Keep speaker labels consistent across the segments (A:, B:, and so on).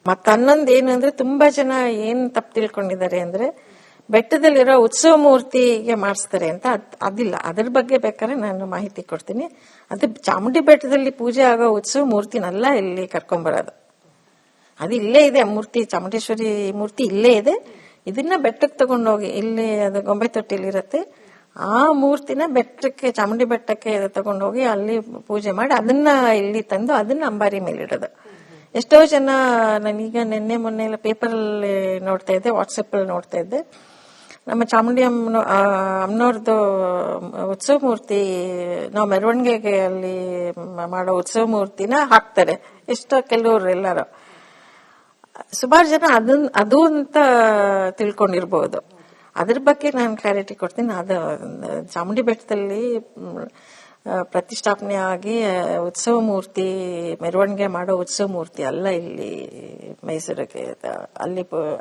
A: ಮತ್ತ ಹನ್ನೊಂದು ಏನು ಅಂದ್ರೆ ತುಂಬಾ ಜನ ಏನ್ ತಪ್ಪು ತಿಳ್ಕೊಂಡಿದ್ದಾರೆ ಅಂದ್ರೆ ಬೆಟ್ಟದಲ್ಲಿರೋ ಉತ್ಸವ ಮೂರ್ತಿಗೆ ಮಾಡಿಸ್ತಾರೆ ಅಂತ. ಅದಿಲ್ಲ. ಅದ್ರ ಬಗ್ಗೆ ಬೇಕಾದ್ರೆ ನಾನು ಮಾಹಿತಿ ಕೊಡ್ತೀನಿ. ಅದು ಚಾಮುಂಡಿ ಬೆಟ್ಟದಲ್ಲಿ ಪೂಜೆ ಆಗೋ ಉತ್ಸವ ಮೂರ್ತಿನೆಲ್ಲ ಇಲ್ಲಿ ಕರ್ಕೊಂಡ್ಬರೋದು. ಅದು ಇಲ್ಲೇ ಇದೆ ಮೂರ್ತಿ, ಚಾಮುಂಡೇಶ್ವರಿ ಮೂರ್ತಿ ಇಲ್ಲೇ ಇದೆ. ಇದನ್ನ ಬೆಟ್ಟಕ್ಕೆ ತಗೊಂಡೋಗಿ, ಇಲ್ಲಿ ಅದು ಗೊಂಬೆ ತೊಟ್ಟಿಲಿ ಇರುತ್ತೆ, ಆ ಮೂರ್ತಿನ ಬೆಟ್ಟಕ್ಕೆ, ಚಾಮುಂಡಿ ಬೆಟ್ಟಕ್ಕೆ ತಗೊಂಡೋಗಿ ಅಲ್ಲಿ ಪೂಜೆ ಮಾಡಿ ಅದನ್ನ ಇಲ್ಲಿ ತಂದು ಅದನ್ನ ಅಂಬಾರಿ ಮೇಲಿಡೋದು. ಎಷ್ಟೋ ಜನ ನಾನೀಗ ನಿನ್ನೆ ಮೊನ್ನೆ ಎಲ್ಲ ಪೇಪರಲ್ಲಿ ನೋಡ್ತಾ ಇದ್ದೆ, ವಾಟ್ಸಪ್ ಅಲ್ಲಿ ನೋಡ್ತಾ ಇದ್ದೆ, ನಮ್ಮ ಚಾಮುಂಡಿ ಅಮ್ಮನವ್ರದ್ದು ಉತ್ಸವ ಮೂರ್ತಿ ನಾವು ಮೆರವಣಿಗೆಗೆ ಅಲ್ಲಿ ಮಾಡೋ ಉತ್ಸವ ಮೂರ್ತಿನ ಹಾಕ್ತಾರೆ. ಎಷ್ಟೋ ಕೆಲವರು ಎಲ್ಲಾರು ಸುಮಾರು ಜನ ಅದು ಅಂತ ತಿಳ್ಕೊಂಡಿರ್ಬಹುದು. ಅದ್ರ ಬಗ್ಗೆ ನಾನು ಕ್ಲಾರಿಟಿ ಕೊಡ್ತೀನಿ. ಅದು ಚಾಮುಂಡಿ ಬೆಟ್ಟದಲ್ಲಿ ಪ್ರತಿಷ್ಠಾಪನೆ ಆಗಿ ಉತ್ಸವ ಮೂರ್ತಿ, ಮೆರವಣಿಗೆ ಮಾಡೋ ಉತ್ಸವ ಮೂರ್ತಿ ಅಲ್ಲ ಇಲ್ಲಿ ಮೈಸೂರಿಗೆ.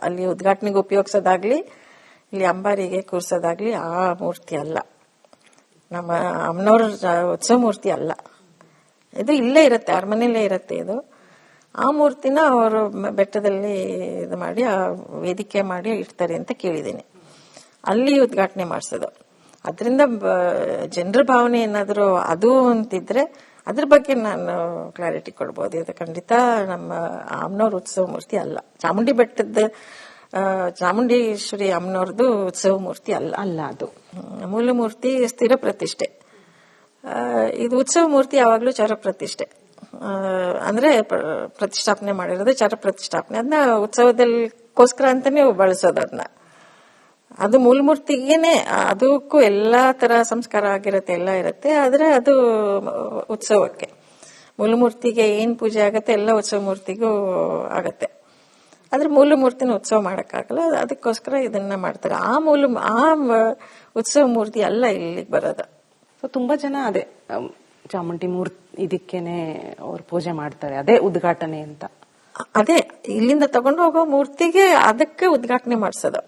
A: ಅಲ್ಲಿ ಉದ್ಘಾಟನೆಗೆ ಉಪಯೋಗಿಸೋದಾಗ್ಲಿ, ಇಲ್ಲಿ ಅಂಬಾರಿಗೆ ಕೂರ್ಸೋದಾಗ್ಲಿ ಆ ಮೂರ್ತಿ ಅಲ್ಲ. ನಮ್ಮ ಅಮ್ಮನವ್ರ ಉತ್ಸವ ಮೂರ್ತಿ ಅಲ್ಲ. ಇದು ಇಲ್ಲೇ ಇರುತ್ತೆ, ಅರಮನೆಯಲ್ಲೇ ಇರುತ್ತೆ ಇದು. ಆ ಮೂರ್ತಿನ ಅವರು ಬೆಟ್ಟದಲ್ಲಿ ಇದು ಮಾಡಿ ಆ ವೇದಿಕೆ ಮಾಡಿ ಇಡ್ತಾರೆ ಅಂತ ಕೇಳಿದ್ದೀನಿ. ಅಲ್ಲಿ ಉದ್ಘಾಟನೆ ಮಾಡಿಸೋದು. ಅದರಿಂದ ಜನರ ಭಾವನೆ ಏನಾದರೂ ಅದು ಅಂತಿದ್ರೆ ಅದ್ರ ಬಗ್ಗೆ ನಾನು ಕ್ಲಾರಿಟಿ ಕೊಡ್ಬೋದು. ಇದು ಖಂಡಿತ ನಮ್ಮ ಅಮ್ಮನವ್ರ ಉತ್ಸವ ಮೂರ್ತಿ ಅಲ್ಲ. ಚಾಮುಂಡಿ ಬೆಟ್ಟದ ಚಾಮುಂಡೇಶ್ವರಿ ಅಮ್ಮನವ್ರದ್ದು ಉತ್ಸವ ಮೂರ್ತಿ ಅಲ್ಲ. ಅದು ಮೂಲ ಮೂರ್ತಿ ಸ್ಥಿರ ಪ್ರತಿಷ್ಠೆ. ಇದು ಉತ್ಸವ ಮೂರ್ತಿ ಯಾವಾಗ್ಲೂ ಚರ ಪ್ರತಿಷ್ಠೆ, ಅಂದ್ರೆ ಪ್ರತಿಷ್ಠಾಪನೆ ಮಾಡಿರೋದು ಚರ ಪ್ರತಿಷ್ಠಾಪನೆ. ಅದನ್ನ ಉತ್ಸವದಲ್ಲಿಗೋಸ್ಕರ ಅಂತಾನೆ ಬಳಸೋದು. ಅದನ್ನ ಅದು ಮೂಲ ಮೂರ್ತಿಗೇನೆ, ಅದಕ್ಕೂ ಎಲ್ಲಾ ತರ ಸಂಸ್ಕಾರ ಆಗಿರುತ್ತೆ, ಎಲ್ಲ ಇರುತ್ತೆ. ಆದ್ರೆ ಅದು ಉತ್ಸವಕ್ಕೆ, ಮೂಲ ಮೂರ್ತಿಗೆ ಏನ್ ಪೂಜೆ ಆಗತ್ತೆ ಎಲ್ಲ ಉತ್ಸವ ಮೂರ್ತಿಗೂ ಆಗತ್ತೆ. ಆದ್ರೆ ಮೂಲ ಮೂರ್ತಿನ ಉತ್ಸವ ಮಾಡಕ್ಕಾಗಲ್ಲ, ಅದಕ್ಕೋಸ್ಕರ ಇದನ್ನ ಮಾಡ್ತಾರೆ. ಆ ಉತ್ಸವ ಮೂರ್ತಿ ಅಲ್ಲ ಇಲ್ಲಿಗೆ ಬರೋದು.
B: ಸೊ ತುಂಬಾ ಜನ ಅದೇ ಚಾಮುಂಡಿ ಮೂರ್ತಿ ಇದಕ್ಕೇನೆ ಅವ್ರು ಪೂಜೆ ಮಾಡ್ತಾರೆ, ಅದೇ ಉದ್ಘಾಟನೆ ಅಂತ.
A: ಅದೇ ಇಲ್ಲಿಂದ ತಗೊಂಡು ಹೋಗೋ ಮೂರ್ತಿಗೆ ಅದಕ್ಕೆ ಉದ್ಘಾಟನೆ ಮಾಡಿಸೋದು.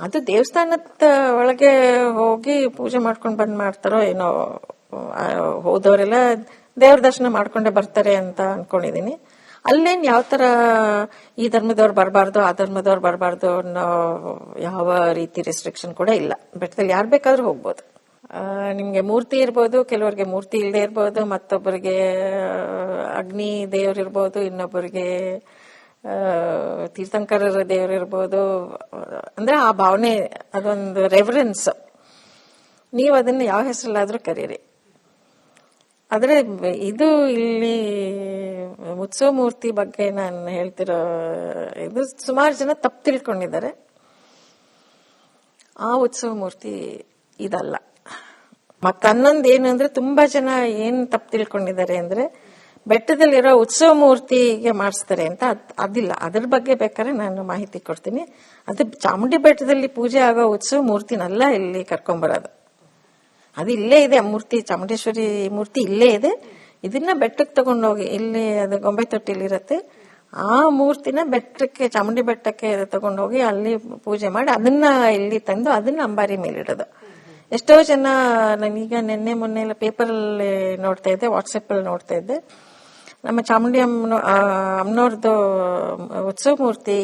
A: ಅದು ದೇವಸ್ಥಾನದ ಒಳಗೆ ಹೋಗಿ ಪೂಜೆ ಮಾಡ್ಕೊಂಡು ಬಂದ್ ಮಾಡ್ತಾರೋ ಏನೋ. ಹೋದವರೆಲ್ಲ ದೇವ್ರ ದರ್ಶನ ಮಾಡ್ಕೊಂಡೆ ಬರ್ತಾರೆ ಅಂತ ಅನ್ಕೊಂಡಿದೀನಿ. ಅಲ್ಲೇನ್ ಯಾವ ತರ ಈ ಧರ್ಮದವ್ರು ಬರಬಾರ್ದು, ಆ ಧರ್ಮದವ್ರು ಬರಬಾರ್ದು ಅನ್ನೋ ಯಾವ ರೀತಿ ರೆಸ್ಟ್ರಿಕ್ಷನ್ ಕೂಡ ಇಲ್ಲ. ಬೆಟ್ಟದಲ್ಲಿ ಯಾರು ಬೇಕಾದ್ರೂ ಹೋಗ್ಬೋದು. ನಿಮ್ಗೆ ಮೂರ್ತಿ ಇರ್ಬೋದು, ಕೆಲವರಿಗೆ ಮೂರ್ತಿ ಇಲ್ಲದೆ ಇರ್ಬೋದು, ಮತ್ತೊಬ್ಬರಿಗೆ ಅಗ್ನಿ ದೇವ್ರು ಇರ್ಬೋದು, ಇನ್ನೊಬ್ಬರಿಗೆ ತೀರ್ಥಂಕರರ ದೇವ್ರು ಇರ್ಬೋದು. ಅಂದ್ರೆ ಆ ಭಾವನೆ, ಅದೊಂದು ರೆಫರೆನ್ಸ್. ನೀವು ಅದನ್ನ ಯಾವ ಹೆಸರಲ್ಲಾದ್ರೂ ಕರೀರಿ. ಆದ್ರೆ ಇದು ಇಲ್ಲಿ ಉತ್ಸವ ಮೂರ್ತಿ ಬಗ್ಗೆ ನಾನು ಹೇಳ್ತಿರೋ ಇದು ಸುಮಾರು ಜನ ತಪ್ಪು ತಿಳ್ಕೊಂಡಿದ್ದಾರೆ. ಆ ಉತ್ಸವ ಮೂರ್ತಿ ಇದಲ್ಲ. ಮತ್ತ ಹನ್ನೊಂದು ಏನು ಅಂದ್ರೆ ತುಂಬಾ ಜನ ಏನ್ ತಪ್ಪು ತಿಳ್ಕೊಂಡಿದ್ದಾರೆ ಅಂದ್ರೆ ಬೆಟ್ಟದಲ್ಲಿರೋ ಉತ್ಸವ ಮೂರ್ತಿಗೆ ಮಾಡಿಸ್ತಾರೆ ಅಂತ. ಅದಿಲ್ಲ. ಅದ್ರ ಬಗ್ಗೆ ಬೇಕಾದ್ರೆ ನಾನು ಮಾಹಿತಿ ಕೊಡ್ತೀನಿ. ಅದು ಚಾಮುಂಡಿ ಬೆಟ್ಟದಲ್ಲಿ ಪೂಜೆ ಆಗೋ ಉತ್ಸವ ಮೂರ್ತಿನೆಲ್ಲ ಇಲ್ಲಿ ಕರ್ಕೊಂಡ್ಬರೋದು. ಅದು ಇಲ್ಲೇ ಇದೆ ಮೂರ್ತಿ, ಚಾಮುಂಡೇಶ್ವರಿ ಮೂರ್ತಿ ಇಲ್ಲೇ ಇದೆ. ಇದನ್ನ ಬೆಟ್ಟಕ್ಕೆ ತಗೊಂಡೋಗಿ, ಇಲ್ಲಿ ಅದು ಗೊಂಬೆ ತೊಟ್ಟಿಲಿ ಇರುತ್ತೆ, ಆ ಮೂರ್ತಿನ ಬೆಟ್ಟಕ್ಕೆ, ಚಾಮುಂಡಿ ಬೆಟ್ಟಕ್ಕೆ ತಗೊಂಡೋಗಿ ಅಲ್ಲಿ ಪೂಜೆ ಮಾಡಿ ಅದನ್ನ ಇಲ್ಲಿ ತಂದು ಅದನ್ನ ಅಂಬಾರಿ ಮೇಲಿಡೋದು. ಎಷ್ಟೋ ಜನ ನಾನೀಗ ನಿನ್ನೆ ಮೊನ್ನೆ ಎಲ್ಲ ಪೇಪರಲ್ಲಿ ನೋಡ್ತಾ ಇದ್ದೆ, ವಾಟ್ಸಪ್ ಅಲ್ಲಿ ನೋಡ್ತಾ ಇದ್ದೆ, ನಮ್ಮ ಚಾಮುಂಡಿ ಅಮ್ಮನವ್ರದ್ದು ಉತ್ಸವ ಮೂರ್ತಿ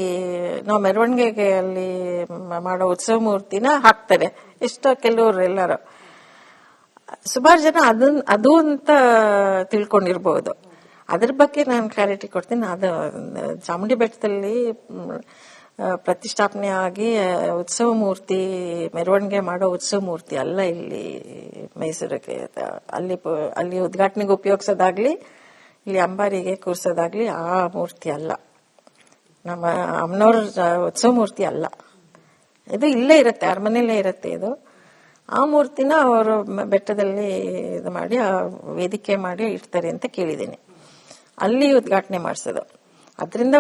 A: ನಾವು ಮೆರವಣಿಗೆಗೆ ಅಲ್ಲಿ ಮಾಡೋ ಉತ್ಸವ ಮೂರ್ತಿನ ಹಾಕ್ತಾರೆ. ಎಷ್ಟೋ ಕೆಲವರು ಎಲ್ಲಾರು ಸುಮಾರು ಜನ ಅದು ಅಂತ ತಿಳ್ಕೊಂಡಿರ್ಬಹುದು. ಅದ್ರ ಬಗ್ಗೆ ನಾನು ಕ್ಲಾರಿಟಿ ಕೊಡ್ತೀನಿ. ಅದು ಚಾಮುಂಡಿ ಬೆಟ್ಟದಲ್ಲಿ ಪ್ರತಿಷ್ಠಾಪನೆ ಆಗಿ ಉತ್ಸವ ಮೂರ್ತಿ, ಮೆರವಣಿಗೆ ಮಾಡೋ ಉತ್ಸವ ಮೂರ್ತಿ ಅಲ್ಲ ಇಲ್ಲಿ ಮೈಸೂರಿಗೆ. ಅಲ್ಲಿ ಉದ್ಘಾಟನೆಗೆ ಉಪಯೋಗಿಸೋದಾಗ್ಲಿ, ಇಲ್ಲಿ ಅಂಬಾರಿಗೆ ಕೂರ್ಸೋದಾಗ್ಲಿ ಆ ಮೂರ್ತಿ ಅಲ್ಲ. ನಮ್ಮ ಅಮ್ಮನವ್ರ ಉತ್ಸವ ಮೂರ್ತಿ ಅಲ್ಲ. ಇದು ಇಲ್ಲೇ ಇರುತ್ತೆ, ಅರಮನೆಯಲ್ಲೇ ಇರುತ್ತೆ ಇದು. ಆ ಮೂರ್ತಿನ ಅವರು ಬೆಟ್ಟದಲ್ಲಿ ಇದು ಮಾಡಿ ಆ ವೇದಿಕೆ ಮಾಡಿ ಇಡ್ತಾರೆ ಅಂತ ಕೇಳಿದ್ದೀನಿ. ಅಲ್ಲಿ ಉದ್ಘಾಟನೆ ಮಾಡಿಸೋದು. ಅದರಿಂದ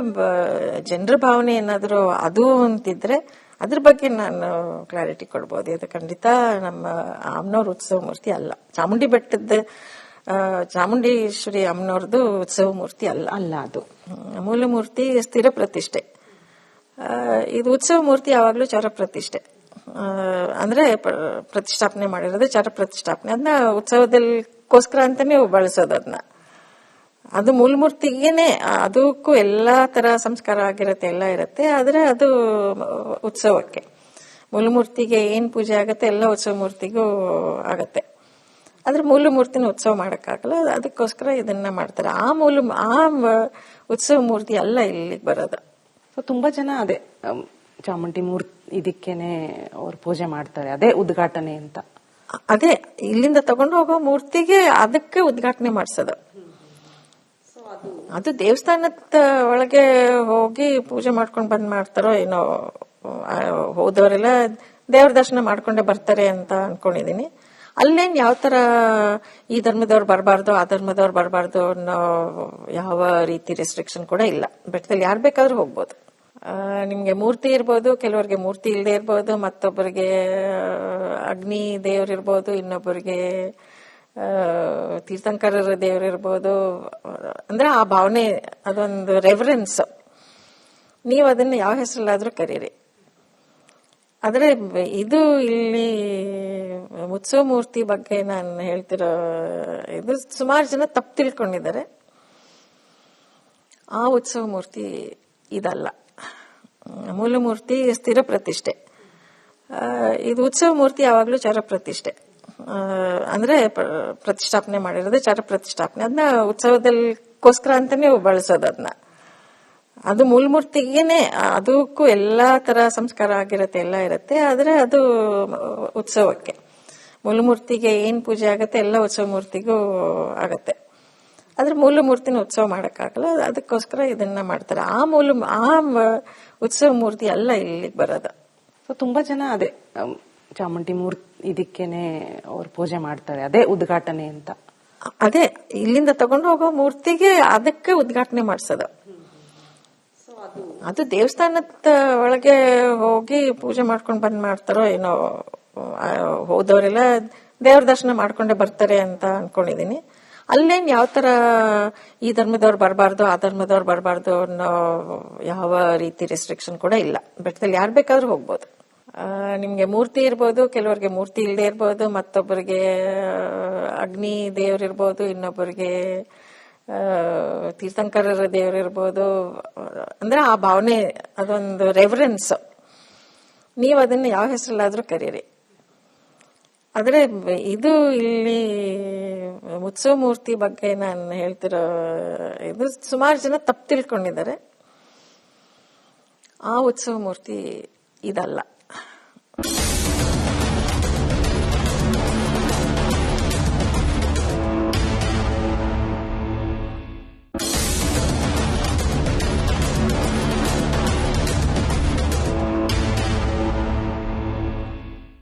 A: ಜನರ ಭಾವನೆ ಏನಾದರೂ ಅದು ಅಂತಿದ್ರೆ ಅದ್ರ ಬಗ್ಗೆ ನಾನು ಕ್ಲಾರಿಟಿ ಕೊಡ್ಬೋದು. ಇದು ಖಂಡಿತ ನಮ್ಮ ಅಮ್ಮನವ್ರ ಉತ್ಸವ ಮೂರ್ತಿ ಅಲ್ಲ. ಚಾಮುಂಡಿ ಬೆಟ್ಟದ ಚಾಮುಂಡೇಶ್ವರಿ ಅಮ್ಮನವ್ರದ್ದು ಉತ್ಸವ ಮೂರ್ತಿ ಅಲ್ಲ. ಅದು ಮೂಲ ಮೂರ್ತಿ ಸ್ಥಿರ ಪ್ರತಿಷ್ಠೆ. ಇದು ಉತ್ಸವ ಮೂರ್ತಿ ಯಾವಾಗ್ಲೂ ಚರ ಪ್ರತಿಷ್ಠೆ, ಅಂದ್ರೆ ಪ್ರತಿಷ್ಠಾಪನೆ ಮಾಡಿರೋದು ಚರ ಪ್ರತಿಷ್ಠಾಪನೆ. ಅದನ್ನ ಉತ್ಸವದಲ್ಲಿಗೋಸ್ಕರ ಅಂತಾನೆ ಬಳಸೋದು. ಅದನ್ನ ಅದು ಮೂಲಮೂರ್ತಿಗೇನೆ ಅದಕ್ಕೂ ಎಲ್ಲಾ ತರ ಸಂಸ್ಕಾರ ಆಗಿರತ್ತೆ, ಎಲ್ಲ ಇರತ್ತೆ. ಆದ್ರೆ ಅದು ಉತ್ಸವಕ್ಕೆ ಮೂಲಮೂರ್ತಿಗೆ ಏನ್ ಪೂಜೆ ಆಗತ್ತೆ ಎಲ್ಲ ಉತ್ಸವ ಮೂರ್ತಿಗೂ ಆಗತ್ತೆ. ಆದ್ರೆ ಮೂಲ ಮೂರ್ತಿನ ಉತ್ಸವ ಮಾಡಕ್ಕಾಗಲ್ಲ, ಅದಕ್ಕೋಸ್ಕರ ಇದನ್ನ ಮಾಡ್ತಾರೆ. ಆ ಉತ್ಸವ ಮೂರ್ತಿ ಎಲ್ಲ ಇಲ್ಲಿಗೆ ಬರೋದು.
B: ತುಂಬಾ ಜನ ಅದೇ ಚಾಮುಂಡಿ ಮೂರ್ತಿ ಇದಕ್ಕೇನೆ ಅವ್ರು ಪೂಜೆ ಮಾಡ್ತಾರೆ, ಅದೇ ಉದ್ಘಾಟನೆ ಅಂತ.
A: ಅದೇ ಇಲ್ಲಿಂದ ತಗೊಂಡು ಹೋಗೋ ಮೂರ್ತಿಗೆ ಅದಕ್ಕೆ ಉದ್ಘಾಟನೆ ಮಾಡ್ಸೋದು. ಅದು ದೇವಸ್ಥಾನದ ಒಳಗೆ ಹೋಗಿ ಪೂಜೆ ಮಾಡ್ಕೊಂಡ್ ಬಂದ್ ಮಾಡ್ತಾರೋ ಏನೋ, ಹೋದವರೆಲ್ಲ ದೇವ್ರ ದರ್ಶನ ಮಾಡ್ಕೊಂಡೆ ಬರ್ತಾರೆ ಅಂತ ಅನ್ಕೊಂಡಿದೀನಿ. ಅಲ್ಲೇನ್ ಯಾವ ತರ ಈ ಧರ್ಮದವ್ರು ಬರಬಾರ್ದು ಆ ಧರ್ಮದವ್ರು ಬರಬಾರ್ದು ಅನ್ನೋ ಯಾವ ರೀತಿ ರೆಸ್ಟ್ರಿಕ್ಷನ್ ಕೂಡ ಇಲ್ಲ. ಬೆಟ್ಟದಲ್ಲಿ ಯಾರು ಬೇಕಾದ್ರೂ ಹೋಗ್ಬೋದು. ನಿಮ್ಗೆ ಮೂರ್ತಿ ಇರ್ಬೋದು, ಕೆಲವರಿಗೆ ಮೂರ್ತಿ ಇಲ್ಲದೆ ಇರ್ಬೋದು, ಮತ್ತೊಬ್ಬರಿಗೆ ಅಗ್ನಿ ದೇವ್ರಿರ್ಬೋದು, ಇನ್ನೊಬ್ಬರಿಗೆ ತೀರ್ಥಂಕರರ ದೇವ್ರಿರ್ಬೋದು. ಅಂದ್ರೆ ಆ ಭಾವನೆ, ಅದೊಂದು ರೆಫರೆನ್ಸ್. ನೀವು ಅದನ್ನ ಯಾವ ಹೆಸರಲ್ಲಾದ್ರೂ ಕರೀರಿ. ಆದ್ರೆ ಇದು ಇಲ್ಲಿ ಉತ್ಸವ ಮೂರ್ತಿ ಬಗ್ಗೆ ನಾನು ಹೇಳ್ತಿರೋ ಇದು ಸುಮಾರು ಜನ ತಪ್ಪು ತಿಳ್ಕೊಂಡಿದ್ದಾರೆ. ಆ ಉತ್ಸವ ಮೂರ್ತಿ ಇದಲ್ಲ. ಮೂಲ ಮೂರ್ತಿ ಸ್ಥಿರ ಪ್ರತಿಷ್ಠೆ. ಇದು ಉತ್ಸವ ಮೂರ್ತಿ ಯಾವಾಗ್ಲೂ ಚರ ಪ್ರತಿಷ್ಠೆ. ಅಂದ್ರೆ ಪ್ರತಿಷ್ಠಾಪನೆ ಮಾಡಿರೋದು ಚರ ಪ್ರತಿಷ್ಠಾಪನೆ. ಅದನ್ನ ಉತ್ಸವದಲ್ಕೋಸ್ಕರ ಅಂತಾನೆ ಬಳಸೋದು ಅದನ್ನ. ಅದು ಮೂಲಮೂರ್ತಿಗೇನೆ ಅದಕ್ಕೂ ಎಲ್ಲಾ ತರ ಸಂಸ್ಕಾರ ಆಗಿರತ್ತೆ, ಎಲ್ಲ ಇರತ್ತೆ. ಆದ್ರೆ ಅದು ಉತ್ಸವಕ್ಕೆ ಮೂಲಮೂರ್ತಿಗೆ ಏನ್ ಪೂಜೆ ಆಗತ್ತೆ ಎಲ್ಲ ಉತ್ಸವ ಮೂರ್ತಿಗೂ ಆಗತ್ತೆ. ಆದ್ರೆ ಮೂಲ ಮೂರ್ತಿನ ಉತ್ಸವ ಮಾಡಕ್ಕಾಗಲ್ಲ, ಅದಕ್ಕೋಸ್ಕರ ಇದನ್ನ ಮಾಡ್ತಾರೆ. ಆ ಉತ್ಸವ ಮೂರ್ತಿ ಎಲ್ಲ ಇಲ್ಲಿಗೆ ಬರೋದು.
B: ತುಂಬಾ ಜನ ಅದೇ ಚಾಮುಂಡಿ ಮೂರ್ತಿ ಇದಕ್ಕೇನೆ ಅವ್ರು ಪೂಜೆ ಮಾಡ್ತಾರೆ, ಅದೇ ಉದ್ಘಾಟನೆ ಅಂತ.
A: ಅದೇ ಇಲ್ಲಿಂದ ತಗೊಂಡು ಹೋಗೋ ಮೂರ್ತಿಗೆ ಅದಕ್ಕೆ ಉದ್ಘಾಟನೆ ಮಾಡ್ಸೋದು. ಅದು ದೇವಸ್ಥಾನದ ಒಳಗೆ ಹೋಗಿ ಪೂಜೆ ಮಾಡ್ಕೊಂಡ್ ಬಂದ್ ಮಾಡ್ತಾರೋ ಏನೋ, ಹೋದವರೆಲ್ಲ ದೇವ್ರ ದರ್ಶನ ಮಾಡ್ಕೊಂಡೆ ಬರ್ತಾರೆ ಅಂತ ಅನ್ಕೊಂಡಿದೀನಿ. ಅಲ್ಲೇನ್ ಯಾವ ತರ ಈ ಧರ್ಮದವ್ರು ಬರಬಾರ್ದು ಆ ಧರ್ಮದವ್ರು ಬರಬಾರ್ದು ಅನ್ನೋ ಯಾವ ರೀತಿ ರೆಸ್ಟ್ರಿಕ್ಷನ್ ಕೂಡ ಇಲ್ಲ. ಬೆಟ್ಟದಲ್ಲಿ ಯಾರು ಬೇಕಾದ್ರೂ ಹೋಗ್ಬೋದು. ನಿಮ್ಗೆ ಮೂರ್ತಿ ಇರ್ಬೋದು, ಕೆಲವರಿಗೆ ಮೂರ್ತಿ ಇಲ್ಲದೆ ಇರ್ಬೋದು, ಮತ್ತೊಬ್ಬರಿಗೆ ಅಗ್ನಿ ದೇವ್ರಿರ್ಬೋದು, ಇನ್ನೊಬ್ಬರಿಗೆ ತೀರ್ಥಂಕರರ ದೇವ್ರಿರ್ಬೋದು. ಅಂದ್ರೆ ಆ ಭಾವನೆ, ಅದೊಂದು ರೆಫರೆನ್ಸ್. ನೀವು ಅದನ್ನ ಯಾವ ಹೆಸರಲ್ಲಾದ್ರೂ ಕರೀರಿ. ಆದ್ರೆ ಇದು ಇಲ್ಲಿ ಉತ್ಸವ ಮೂರ್ತಿ ಬಗ್ಗೆ ನಾನು ಹೇಳ್ತಿರೋ ಇದು ಸುಮಾರು ಜನ ತಪ್ಪು ತಿಳ್ಕೊಂಡಿದ್ದಾರೆ. ಆ ಉತ್ಸವ ಮೂರ್ತಿ ಇದಲ್ಲ.